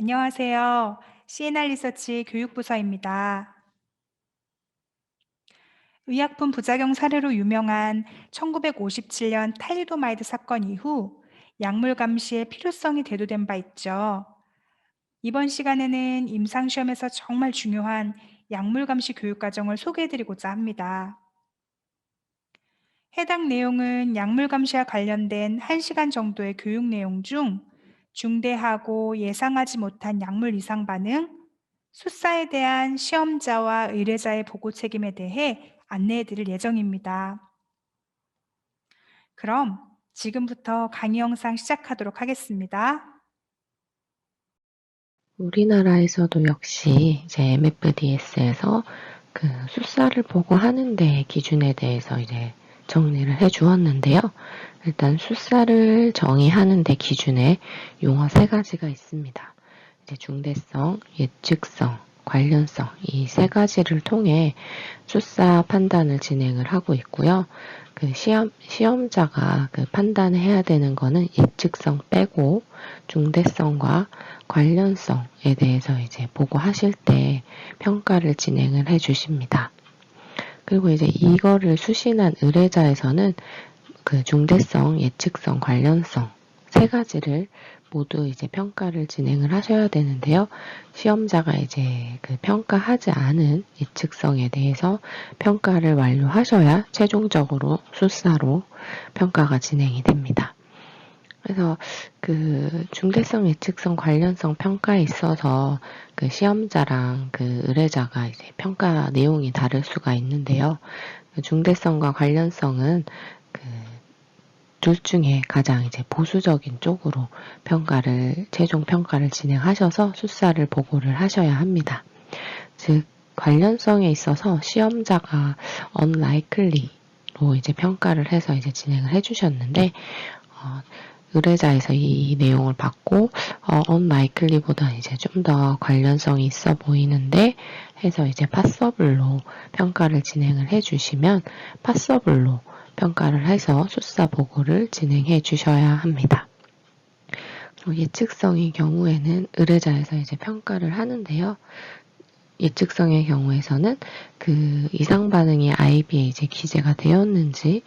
안녕하세요. CNR 리서치 교육부서입니다. 의약품 부작용 사례로 유명한 1957년 탈리도마이드 사건 이후 약물 감시의 필요성이 대두된 바 있죠. 이번 시간에는 임상시험에서 정말 중요한 약물 감시 교육 과정을 소개해드리고자 합니다. 해당 내용은 약물 감시와 관련된 1시간 정도의 교육 내용 중 중대하고 예상하지 못한 약물 이상 반응, 수사에 대한 시험자와 의뢰자의 보고 책임에 대해 안내해 드릴 예정입니다. 그럼 지금부터 강의 영상 시작하도록 하겠습니다. 우리나라에서도 역시 이제 MFDS에서 그 수사를 보고 하는데 기준에 대해서 이제 정리를 해 주었는데요. 일단 수사를 정의하는데 기준에 용어 세 가지가 있습니다. 이제 중대성, 예측성, 관련성 이 세 가지를 통해 수사 판단을 진행을 하고 있고요. 그 시험자가 그 판단해야 되는 거는 예측성 빼고 중대성과 관련성에 대해서 이제 보고하실 때 평가를 진행을 해 주십니다. 그리고 이제 이거를 수신한 의뢰자에서는 그 중대성, 예측성, 관련성 세 가지를 모두 이제 평가를 진행을 하셔야 되는데요. 시험자가 이제 그 평가하지 않은 예측성에 대해서 평가를 완료하셔야 최종적으로 수사로 평가가 진행이 됩니다. 그래서 그 중대성, 예측성, 관련성 평가에 있어서 그 시험자랑 그 의뢰자가 이제 평가 내용이 다를 수가 있는데요. 그 중대성과 관련성은 그 둘 중에 가장 이제 보수적인 쪽으로 최종 평가를 진행하셔서 수사를 보고를 하셔야 합니다. 즉, 관련성에 있어서 시험자가 unlikely로 이제 평가를 해서 이제 진행을 해주셨는데, 의뢰자에서 이 내용을 받고, unlikely보다 이제 좀 더 관련성이 있어 보이는데 해서 이제 passable로 평가를 진행을 해주시면 passable로 평가를 해서 수사 보고를 진행해 주셔야 합니다. 예측성의 경우에는 의뢰자에서 이제 평가를 하는데요. 예측성의 경우에서는 그 이상 반응이 IB에 이제 기재가 되었는지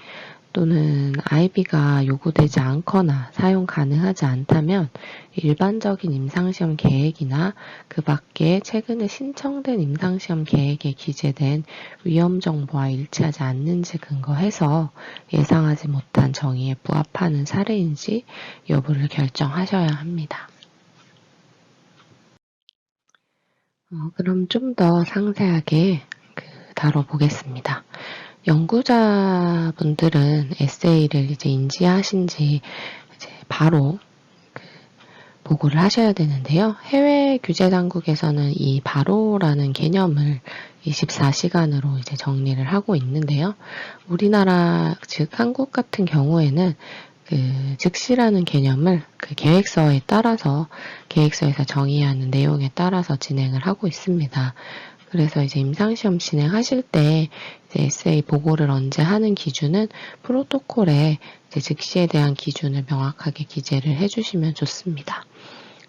또는 IB가 요구되지 않거나 사용 가능하지 않다면 일반적인 임상시험 계획이나 그 밖에 최근에 신청된 임상시험 계획에 기재된 위험 정보와 일치하지 않는지 근거해서 예상하지 못한 정의에 부합하는 사례인지 여부를 결정하셔야 합니다. 그럼 좀 더 상세하게 다뤄보겠습니다. 연구자분들은 에세이를 이제 인지하신지 이제 바로 보고를 하셔야 되는데요. 해외 규제 당국에서는 이 바로라는 개념을 24시간으로 이제 정리를 하고 있는데요. 우리나라, 즉 한국 같은 경우에는 그 즉시라는 개념을 그 계획서에 따라서 계획서에서 정의하는 내용에 따라서 진행을 하고 있습니다. 그래서 이제 임상시험 진행하실 때 이제 에세이 보고를 언제 하는 기준은 프로토콜에 이제 즉시에 대한 기준을 명확하게 기재를 해주시면 좋습니다.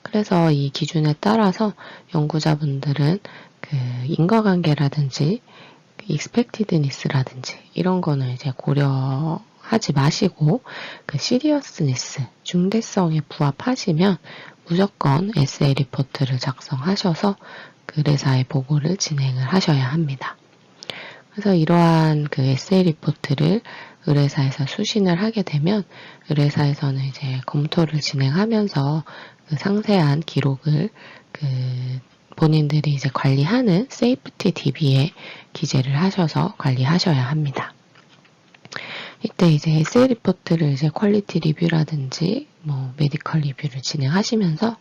그래서 이 기준에 따라서 연구자분들은 그 인과관계라든지 expectedness라든지 이런 거는 이제 고려하지 마시고 그 seriousness, 중대성에 부합하시면 무조건 에세이 리포트를 작성하셔서 그 의뢰사의 보고를 진행을 하셔야 합니다. 그래서 이러한 그 에세이 리포트를 의뢰사에서 수신을 하게 되면 의뢰사에서는 이제 검토를 진행하면서 그 상세한 기록을 그 본인들이 이제 관리하는 세이프티 DB에 기재를 하셔서 관리하셔야 합니다. 이때 이제 에세이 리포트를 이제 퀄리티 리뷰라든지 뭐 메디컬 리뷰를 진행하시면서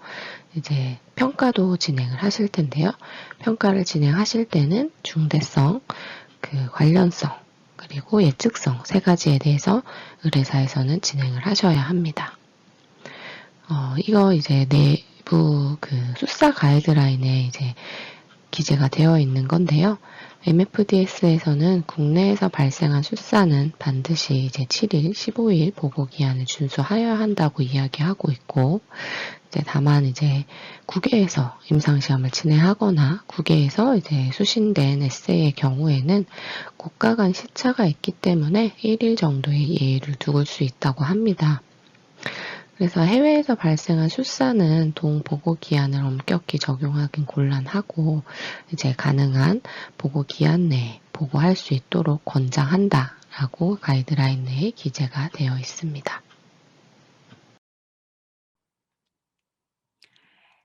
이제 평가도 진행을 하실 텐데요. 평가를 진행하실 때는 중대성, 그 관련성, 그리고 예측성 세 가지에 대해서 의뢰사에서는 진행을 하셔야 합니다. 이거 이제 내부 그 수사 가이드라인에 이제 기재가 되어 있는 건데요. MFDS에서는 국내에서 발생한 수사는 반드시 이제 7일, 15일 보고기한을 준수하여야 한다고 이야기하고 있고, 이제 다만 이제 국외에서 임상시험을 진행하거나 국외에서 이제 수신된 에세이의 경우에는 국가 간 시차가 있기 때문에 1일 정도의 예의를 두을 수 있다고 합니다. 그래서 해외에서 발생한 출산은 동보고기한을 엄격히 적용하긴 곤란하고 이제 가능한 보고기한 내에 보고할 수 있도록 권장한다라고 가이드라인 내에 기재가 되어 있습니다.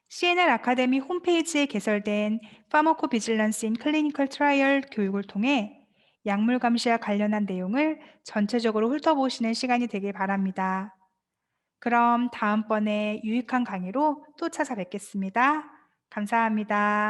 CNR 아카데미 홈페이지에 개설된 파머코비질런스 인 클리니컬 트라이얼 교육을 통해 약물 감시와 관련한 내용을 전체적으로 훑어보시는 시간이 되길 바랍니다. 그럼 다음번에 유익한 강의로 또 찾아뵙겠습니다. 감사합니다.